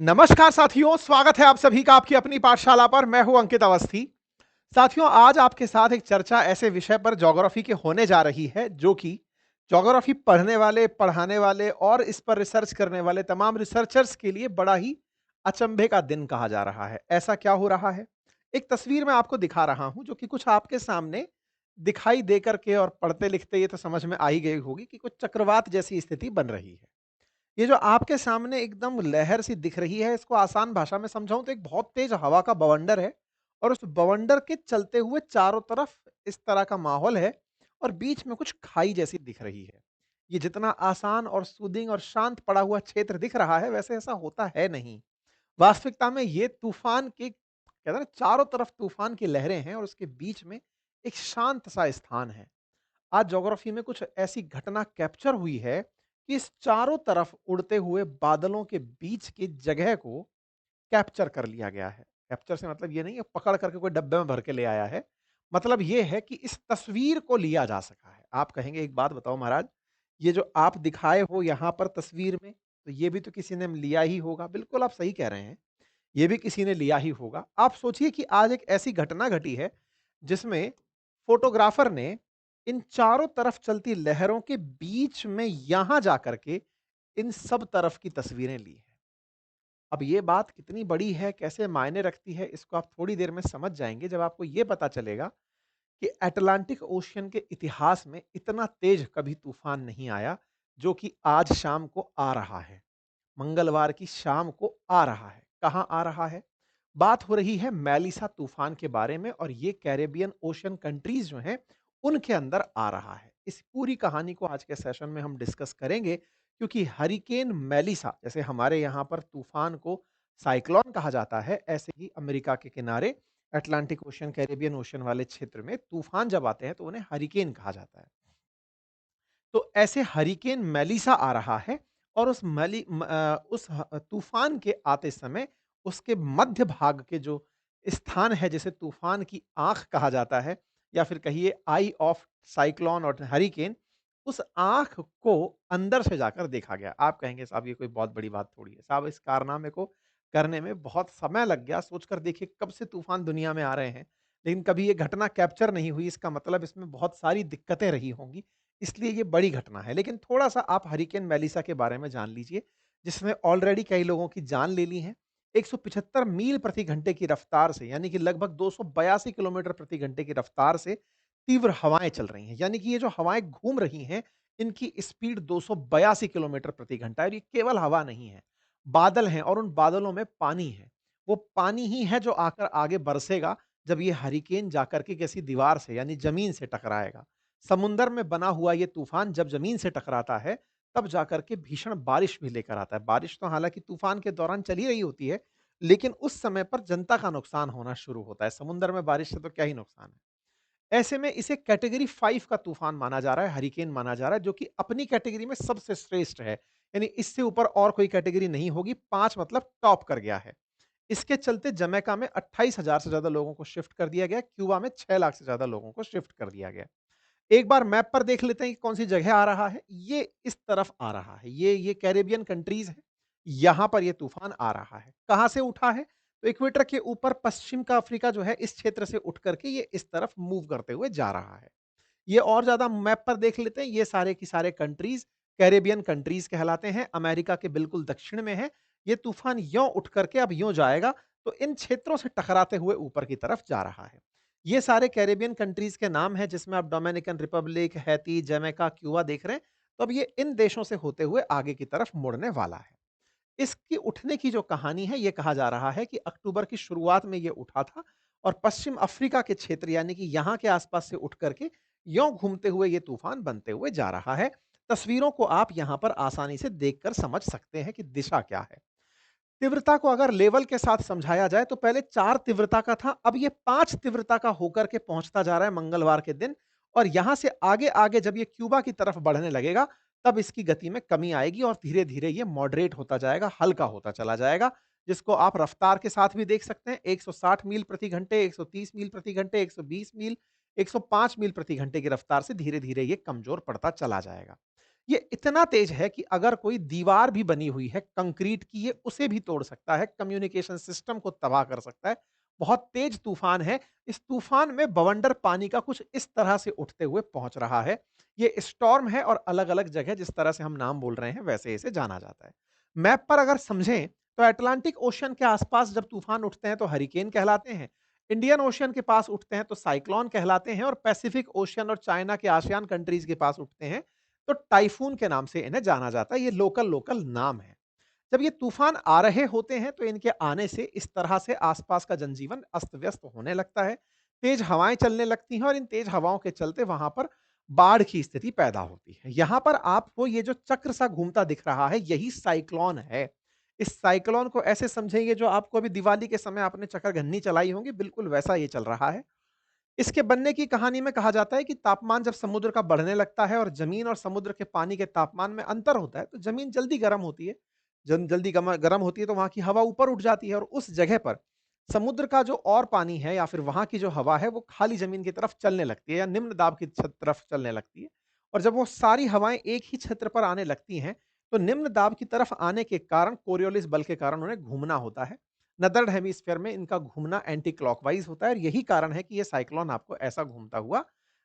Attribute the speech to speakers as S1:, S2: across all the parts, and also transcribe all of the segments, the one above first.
S1: नमस्कार साथियों, स्वागत है आप सभी का आपकी अपनी पाठशाला पर। मैं हूं अंकित अवस्थी। साथियों, आज आपके साथ एक चर्चा ऐसे विषय पर ज्योग्राफी की होने जा रही है जो कि ज्योग्राफी पढ़ने वाले, पढ़ाने वाले और इस पर रिसर्च करने वाले तमाम रिसर्चर्स के लिए बड़ा ही अचंभे का दिन कहा जा रहा है। ऐसा क्या हो रहा है? एक तस्वीर मैं आपको दिखा रहा हूं जो कि कुछ आपके सामने दिखाई दे करके और पढ़ते लिखते ये तो समझ में आ ही गई होगी कि कुछ चक्रवात जैसी स्थिति बन रही है। ये जो आपके सामने एकदम लहर सी दिख रही है, इसको आसान भाषा में समझाऊँ तो एक बहुत तेज हवा का बवंडर है और उस बवंडर के चलते हुए चारों तरफ इस तरह का माहौल है और बीच में कुछ खाई जैसी दिख रही है। ये जितना आसान और सूदिंग और शांत पड़ा हुआ क्षेत्र दिख रहा है, वैसे ऐसा होता है नहीं। वास्तविकता में ये तूफ़ान के कहते हैं ना, चारों तरफ तूफ़ान की लहरें हैं और उसके बीच में एक शांत सा स्थान है। आज ज्योग्राफी में कुछ ऐसी घटना कैप्चर हुई है कि इस चारों तरफ उड़ते हुए बादलों के बीच की जगह को कैप्चर कर लिया गया है। कैप्चर से मतलब ये नहीं है पकड़ करके कोई डब्बे में भर के ले आया है। मतलब ये है कि इस तस्वीर को लिया जा सका है। आप कहेंगे एक बात बताओ महाराज, ये जो आप दिखाए हो यहाँ पर तस्वीर में, तो ये भी तो किसी ने लिया ही होगा। बिल्कुल आप सही कह रहे हैं, ये भी किसी ने लिया ही होगा। आप सोचिए कि आज एक ऐसी घटना घटी है जिसमें फोटोग्राफर ने इन चारों तरफ चलती लहरों के बीच में यहां जाकर के इन सब तरफ की तस्वीरें ली हैं। अब ये बात कितनी बड़ी है, कैसे मायने रखती है, इसको आप थोड़ी देर में समझ जाएंगे जब आपको ये पता चलेगा कि अटलांटिक ओशियन के इतिहास में इतना तेज कभी तूफान नहीं आया जो कि आज शाम को आ रहा है। मंगलवार की शाम को आ रहा है। कहां आ रहा है? बात हो रही है मेलिसा तूफान के बारे में और ये कैरेबियन ओशन कंट्रीज जो हैं, उनके अंदर आ रहा है। इस पूरी कहानी को आज के सेशन में हम डिस्कस करेंगे क्योंकि हरिकेन मेलिसा, जैसे हमारे यहाँ पर तूफान को साइक्लोन कहा जाता है, ऐसे ही अमेरिका के किनारे अटलांटिक ओशन, कैरेबियन ओशन वाले क्षेत्र में तूफान जब आते हैं तो उन्हें हरिकेन कहा जाता है। तो ऐसे हरिकेन मेलिसा आ रहा है और उस तूफान के आते समय उसके मध्य भाग के जो स्थान है जिसे तूफान की आंख कहा जाता है या फिर कहिए आई ऑफ साइक्लोन और हरिकेन, उस आंख को अंदर से जाकर देखा गया। आप कहेंगे साहब ये कोई बहुत बड़ी बात थोड़ी है। साहब इस कारनामे को करने में बहुत समय लग गया। सोचकर देखिए कब से तूफान दुनिया में आ रहे हैं, लेकिन कभी ये घटना कैप्चर नहीं हुई। इसका मतलब इसमें बहुत सारी दिक्कतें रही होंगी, इसलिए ये बड़ी घटना है। लेकिन थोड़ा-सा आप हरिकेन मेलिसा के बारे में जान लीजिए, जिसने ऑलरेडी कई लोगों की जान ले ली है। 175 मील प्रति घंटे की रफ्तार से, यानी कि लगभग 282 किलोमीटर प्रति घंटे की रफ्तार से तीव्र हवाएँ चल रही हैं। यानी कि ये जो हवाएँ घूम रही हैं, इनकी स्पीड 282 किलोमीटर प्रति घंटा है और ये केवल हवा नहीं है, बादल हैं और उन बादलों में पानी है। वो पानी ही है जो आकर आगे बरसेगा जब ये हरिकेन जाकर के किसी दीवार से यानी ज़मीन से टकराएगा। समुंदर में बना हुआ ये तूफान जब ज़मीन से टकराता है, तब जाकर के भीषण बारिश भी लेकर आता है। बारिश तो हालाँकि तूफान के दौरान चल ही रही होती है, लेकिन उस समय पर जनता का नुकसान होना शुरू होता है। समुद्र में बारिश से तो क्या ही नुकसान है। ऐसे में इसे कैटेगरी 5 का तूफान माना जा रहा है, हरिकेन माना जा रहा है, जो कि अपनी कैटेगरी में सबसे श्रेष्ठ है। यानी इससे ऊपर और कोई कैटेगरी नहीं होगी, 5 मतलब टॉप कर गया है। इसके चलते जमैका में 28,000 से ज़्यादा लोगों को शिफ्ट कर दिया गया, क्यूबा में 6 लाख से ज़्यादा लोगों को शिफ्ट कर दिया गया। एक बार मैप पर देख लेते हैं कि कौन-सी जगह आ रहा है। ये इस तरफ आ रहा है। ये कैरेबियन कंट्रीज़ है। यहाँ पर ये तूफ़ान आ रहा है। कहाँ से उठा है? तो इक्वेटर के ऊपर पश्चिम का अफ्रीका जो है, इस क्षेत्र से उठ कर के ये इस तरफ मूव करते हुए जा रहा है। ये और ज़्यादा मैप पर देख लेते हैं, ये सारे की सारे कंट्रीज़ कैरेबियन कंट्रीज़ कहलाते हैं, अमेरिका के बिल्कुल दक्षिण में है। ये तूफ़ान यों उठ करके अब यों जाएगा, तो इन क्षेत्रों से टकराते हुए ऊपर की तरफ जा रहा है। ये सारे कैरेबियन कंट्रीज़ के नाम हैं जिसमें आप Dominican Republic, Haiti, Jamaica, Cuba देख रहे हैं, तो अब ये इन देशों से होते हुए आगे की तरफ मुड़ने वाला है। इसकी उठने की जो कहानी है, ये कहा जा रहा है कि अक्टूबर की शुरुआत में ये उठा था और पश्चिम अफ्रीका के क्षेत्र यानी कि यहाँ के आसपास से उठ करके यों घूमते हुए ये तूफान बनते हुए जा रहा है। तस्वीरों को आप यहाँ पर आसानी से देखकर समझ सकते हैं कि दिशा क्या है। तीव्रता को अगर लेवल के साथ समझाया जाए तो पहले 4 तीव्रता का था, अब ये 5 तीव्रता का होकर के पहुँचता जा रहा है मंगलवार के दिन और यहाँ से आगे-आगे जब ये क्यूबा की तरफ बढ़ने लगेगा, तब इसकी गति में कमी आएगी और धीरे-धीरे ये मॉडरेट होता जाएगा, हल्का होता चला जाएगा, जिसको आप रफ्तार के साथ भी देख सकते हैं। 160 मील प्रति घंटे, 130 मील प्रति घंटे, 120 मील, 105 मील प्रति घंटे की रफ्तार से धीरे-धीरे ये कमज़ोर पड़ता चला जाएगा। ये इतना तेज है कि अगर कोई दीवार भी बनी हुई है कंक्रीट की, ये उसे भी तोड़ सकता है, कम्युनिकेशन सिस्टम को तबाह कर सकता है। बहुत तेज तूफान है। इस तूफान में बवंडर पानी का कुछ इस तरह से उठते हुए पहुंच रहा है। ये स्टॉर्म है और अलग-अलग जगह जिस तरह से हम नाम बोल रहे हैं वैसे इसे जाना जाता है। मैप पर अगर समझें तो अटलांटिक ओशन के आसपास जब तूफान उठते हैं तो हरिकेन कहलाते हैं। इंडियन ओशन के पास उठते हैं तो साइक्लोन कहलाते हैं और पैसिफिक ओशन और चाइना के आसियान कंट्रीज के पास उठते हैं तो टाइफून के नाम से इन्हें जाना जाता है। ये लोकल लोकल नाम है। जब ये तूफान आ रहे होते हैं तो इनके आने से इस तरह से आसपास का जनजीवन अस्त-व्यस्त होने लगता है। तेज हवाएं चलने लगती हैं और इन तेज हवाओं के चलते वहां पर बाढ़ की स्थिति पैदा होती है। यहां पर आपको ये जो चक्र सा घूमता दिख रहा है यही साइक्लोन है। इस साइक्लोन को ऐसे समझेंगे जो आपको अभी दिवाली के समय आपने चक्करघन्नी चलाई होंगी, बिल्कुल वैसा ये चल रहा है। इसके बनने की कहानी में कहा जाता है कि तापमान जब समुद्र का बढ़ने लगता है और जमीन और समुद्र के पानी के तापमान में अंतर होता है, तो जमीन जल्दी गर्म होती है। जल्दी गर्म होती है तो वहां की हवा ऊपर उठ जाती है और उस जगह पर समुद्र का जो और पानी है या फिर वहां की जो हवा है वो खाली जमीन की तरफ चलने लगती है या निम्न दाब की तरफ चलने लगती है। और जब वो सारी हवाएं एक ही क्षेत्र पर आने लगती हैं तो निम्न दाब की तरफ आने के कारण कोरियोलिस बल के कारण उन्हें घूमना होता है। नदर्न हेमिस्फीयर में इनका घूमना एंटी क्लॉकवाइज होता है और यही कारण है कि ये साइक्लोन आपको ऐसा घूमता हुआ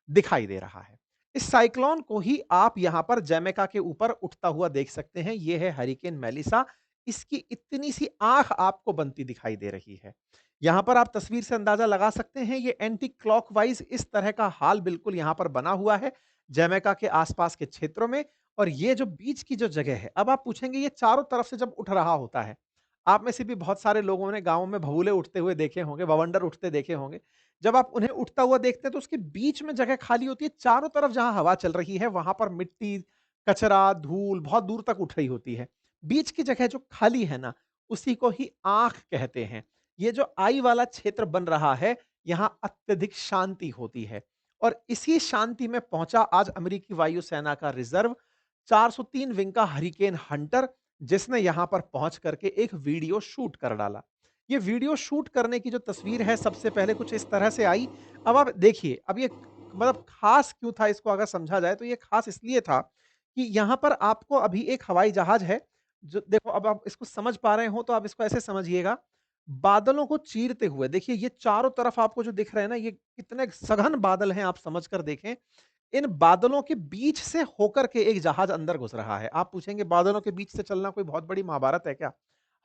S1: दिखाई दे रहा है। इस साइक्लोन को ही आप यहां पर जैमेका के ऊपर उठता हुआ देख सकते हैं। ये है हरिकेन मेलिसा। इसकी इतनी सी आंख आपको बनती दिखाई दे रही है। यहां पर आप तस्वीर से अंदाजा लगा सकते हैं ये एंटी क्लॉकवाइज इस तरह का हाल बिल्कुल यहां पर बना हुआ है जैमेका के आसपास के क्षेत्रों में। और ये जो बीच की जो जगह है, अब आप पूछेंगे ये चारों तरफ से जब उठ रहा होता है, आप में से भी बहुत सारे लोगों ने गाँव में भगुले उठते हुए देखे होंगे, बवंडर उठते देखे होंगे। जब आप उन्हें उठता हुआ देखते हैं तो उसके बीच में जगह खाली होती है, चारों तरफ जहाँ हवा चल रही है वहाँ पर मिट्टी, कचरा, धूल बहुत दूर तक उठ रही होती है। बीच की जगह जो खाली है ना, उसी को ही आँख कहते हैं। ये जो आई वाला क्षेत्र बन रहा है, यहाँ अत्यधिक शांति होती है और इसी शांति में पहुँचा आज अमेरिकी वायुसेना का रिज़र्व 403 विंग का हरिकेन हंटर, जिसने यहां पर पहुंच करके एक वीडियो शूट कर डाला। ये वीडियो शूट करने की जो तस्वीर है सबसे पहले कुछ इस तरह से आई। अब आप देखिए, अब ये मतलब खास क्यों था इसको अगर समझा जाए तो ये खास इसलिए था कि यहां पर आपको अभी एक हवाई जहाज है जो देखो अब आप इसको समझ पा रहे हो तो आप इसको ऐसे समझिएगा, बादलों को चीरते हुए देखिए ये चारों तरफ आपको जो दिख रहे हैं ना ये कितने सघन बादल हैं आप समझ कर देखें। इन बादलों के बीच से होकर के एक जहाज अंदर घुस रहा है। आप पूछेंगे बादलों के बीच से चलना कोई बहुत बड़ी महाभारत है क्या?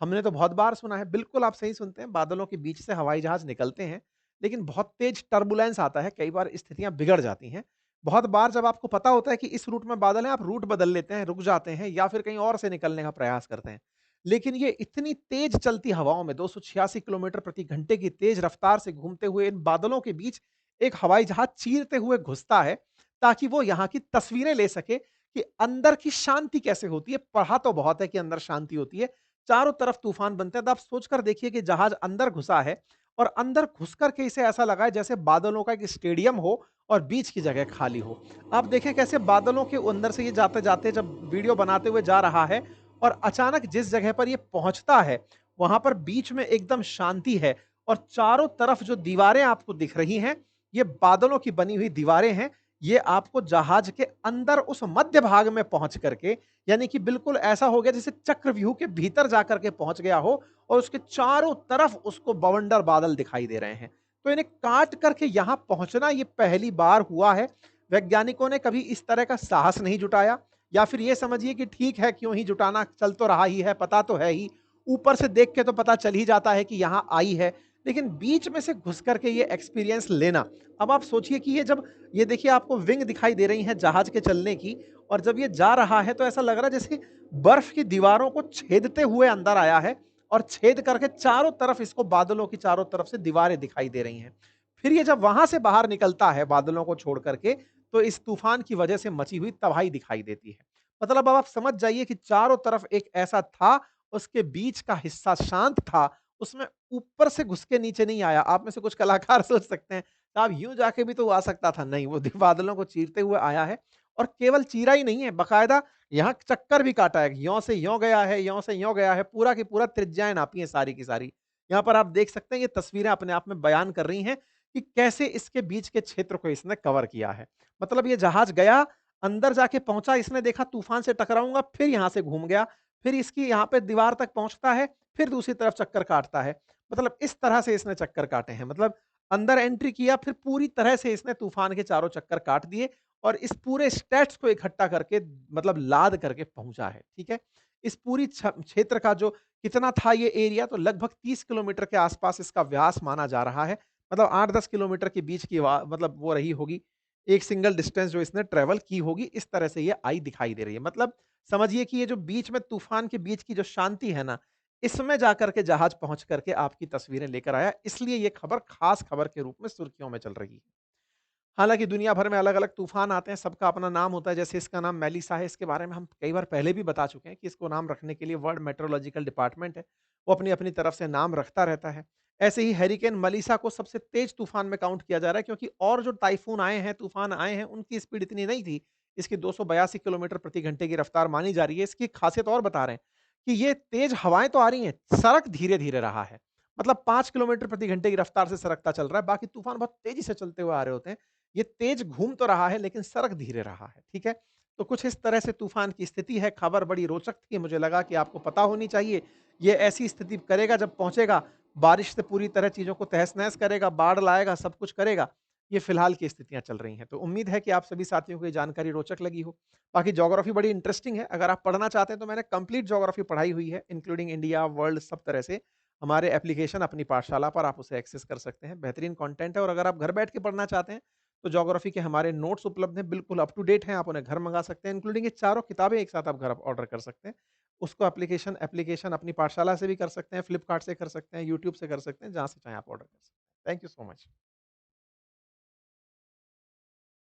S1: हमने तो बहुत बार सुना है। बिल्कुल आप सही सुनते हैं, बादलों के बीच से हवाई जहाज निकलते हैं, लेकिन बहुत तेज टर्बुलेंस आता है, कई बार स्थितियाँ बिगड़ जाती हैं। बहुत बार जब आपको पता होता है कि इस रूट में बादल हैं, आप रूट बदल लेते हैं, रुक जाते हैं या फिर कहीं और से निकलने का प्रयास करते हैं। लेकिन ये इतनी तेज चलती हवाओं में 286 किलोमीटर प्रति घंटे की तेज रफ्तार से घूमते हुए इन बादलों के बीच एक हवाई जहाज चीरते हुए घुसता है ताकि वो यहाँ की तस्वीरें ले सके कि अंदर की शांति कैसे होती है। पढ़ा तो बहुत है कि अंदर शांति होती है, चारों तरफ तूफान बनते हैं। तो आप सोचकर देखिए कि जहाज अंदर घुसा है और अंदर घुस करके इसे ऐसा लगा है जैसे बादलों का एक स्टेडियम हो और बीच की जगह खाली हो। आप देखें कैसे बादलों के अंदर से ये जाते-जाते जब वीडियो बनाते हुए जा रहा है और अचानक जिस जगह पर ये पहुँचता है, वहाँ पर बीच में एकदम शांति है और चारों तरफ जो दीवारें आपको दिख रही हैं, ये बादलों की बनी हुई दीवारें हैं। ये आपको जहाज के अंदर उस मध्य भाग में पहुंच करके, यानी कि बिल्कुल ऐसा हो गया जैसे चक्रव्यूह के भीतर जाकर के पहुंच गया हो और उसके चारों तरफ उसको बवंडर बादल दिखाई दे रहे हैं। तो इन्हें काट करके यहां पहुंचना ये पहली बार हुआ है। वैज्ञानिकों ने कभी इस तरह का साहस नहीं जुटाया, या फिर ये समझिए कि ठीक है क्यों ही जुटाना, चल तो रहा ही है, पता तो है ही, ऊपर से देख के तो पता चल ही जाता है कि यहां आई है, लेकिन बीच में से घुस करके ये एक्सपीरियंस लेना। अब आप सोचिए कि ये देखिए आपको विंग दिखाई दे रही हैं जहाज के चलने की, और जब ये जा रहा है तो ऐसा लग रहा है जैसे बर्फ की दीवारों को छेदते हुए अंदर आया है और छेद करके चारों तरफ इसको बादलों की चारों तरफ से दीवारें दिखाई दे रही हैं। फिर ये जब वहां से बाहर निकलता है बादलों को छोड़ करके, तो इस तूफान की वजह से मची हुई तबाही दिखाई देती है। मतलब अब आप समझ जाइए कि चारों तरफ एक ऐसा था, उसके बीच का हिस्सा शांत था, उसमें ऊपर से घुस के नीचे नहीं आया। आप में से कुछ कलाकार सोच सकते हैं, साहब यूँ जाके भी तो आ सकता था। नहीं, वो बादलों को चीरते हुए आया है और केवल चीरा ही नहीं है, बाकायदा यहाँ चक्कर भी काटा है। यों से यों गया है, यों से यों गया है, पूरा की पूरा त्रिज्याएँ नापी हैं सारी की सारी। यहाँ पर आप देख सकते हैं ये तस्वीरें अपने आप में बयान कर रही हैं कि कैसे इसके बीच के क्षेत्र को इसने कवर किया है। मतलब ये जहाज गया, अंदर जाके पहुँचा, इसने देखा तूफ़ान से टकराऊँगा, फिर यहाँ से घूम गया, फिर इसकी यहाँ पे दीवार तक पहुँचता है, फिर दूसरी तरफ चक्कर काटता है। मतलब इस तरह से इसने चक्कर काटे हैं। मतलब अंदर एंट्री किया, फिर पूरी तरह से इसने तूफ़ान के चारों चक्कर काट दिए और इस पूरे स्टैट्स को इकट्ठा करके मतलब लाद करके पहुँचा है, ठीक है? इस पूरी क्षेत्र का जो कितना था ये एरिया, तो लगभग 30 किलोमीटर के आसपास इसका व्यास माना जा रहा है। मतलब 8-10 किलोमीटर के बीच की वा मतलब वो रही होगी, एक सिंगल डिस्टेंस जो इसने ट्रैवल की होगी, इस तरह से ये आई दिखाई दे रही है। मतलब समझिए कि ये जो बीच में तूफ़ान के बीच की जो शांति है ना, इसमें जाकर के जहाज पहुँच करके आपकी तस्वीरें लेकर आया, इसलिए ये खबर ख़ास खबर के रूप में सुर्खियों में चल रही है। हालाँकि दुनिया भर में अलग-अलग तूफ़ान आते हैं, सबका अपना नाम होता है, जैसे इसका नाम मेलिसा है, इसके बारे में हम कई बार पहले भी बता चुके हैं कि इसको नाम रखने के लिए वर्ल्ड मेट्रोलॉजिकल डिपार्टमेंट है, वो अपनी-अपनी तरफ से नाम रखता रहता है। ऐसे ही हैरिकेन मलिसा को सबसे तेज़ तूफ़ान में काउंट किया जा रहा है क्योंकि और जो टाइफ़ून आए हैं, तूफ़ान आए हैं, उनकी स्पीड इतनी नहीं थी। इसकी 282 किलोमीटर प्रति घंटे की रफ़्तार मानी जा रही है। इसकी ख़ासियत और बता रहे हैं कि ये तेज़ हवाएँ तो आ रही हैं, सरक धीरे-धीरे रहा है। मतलब 5 किलोमीटर प्रति घंटे की रफ़्तार से सरकता चल रहा है, बाकी तूफ़ान बहुत तेज़ी से चलते हुए आ रहे होते हैं। ये तेज घूम तो रहा है लेकिन सरक धीरे रहा है, ठीक है? तो कुछ इस तरह से तूफ़ान की स्थिति है, खबर बड़ी रोचक थी, मुझे लगा कि आपको पता होनी चाहिए। ये ऐसी स्थिति करेगा जब पहुँचेगा, बारिश से पूरी तरह चीज़ों को तहस-नहस करेगा, बाढ़ लाएगा, सब कुछ करेगा। ये फ़िलहाल की स्थितियाँ चल रही हैं, तो उम्मीद है कि आप सभी साथियों को ये जानकारी रोचक लगी हो। बाकी ज्योग्राफ़ी बड़ी इंटरेस्टिंग है, अगर आप पढ़ना चाहते हैं तो मैंने कंप्लीट ज्योग्राफ़ी पढ़ाई हुई है, इंक्लूडिंग इंडिया, वर्ल्ड सब तरह से। हमारे एप्लीकेशन अपनी पाठशाला पर आप उसे एक्सेस कर सकते हैं, बेहतरीन कंटेंट है और अगर आप घर बैठ के पढ़ना चाहते हैं तो ज्योग्राफी के हमारे नोट्स उपलब्ध हैं, बिल्कुल अप टू डेट हैं, आप उन्हें घर मँगा सकते हैं, इंक्लूडिंग ये चारों किताबें एक साथ आप घर ऑर्डर कर सकते हैं। उसको एप्लीकेशन एप्लीकेशन अपनी पाठशाला से भी कर सकते हैं, फ्लिपकार्ट से कर सकते हैं, यूट्यूब से कर सकते हैं, जहाँ से चाहें आप ऑर्डर कर सकते हैं। Thank you so much.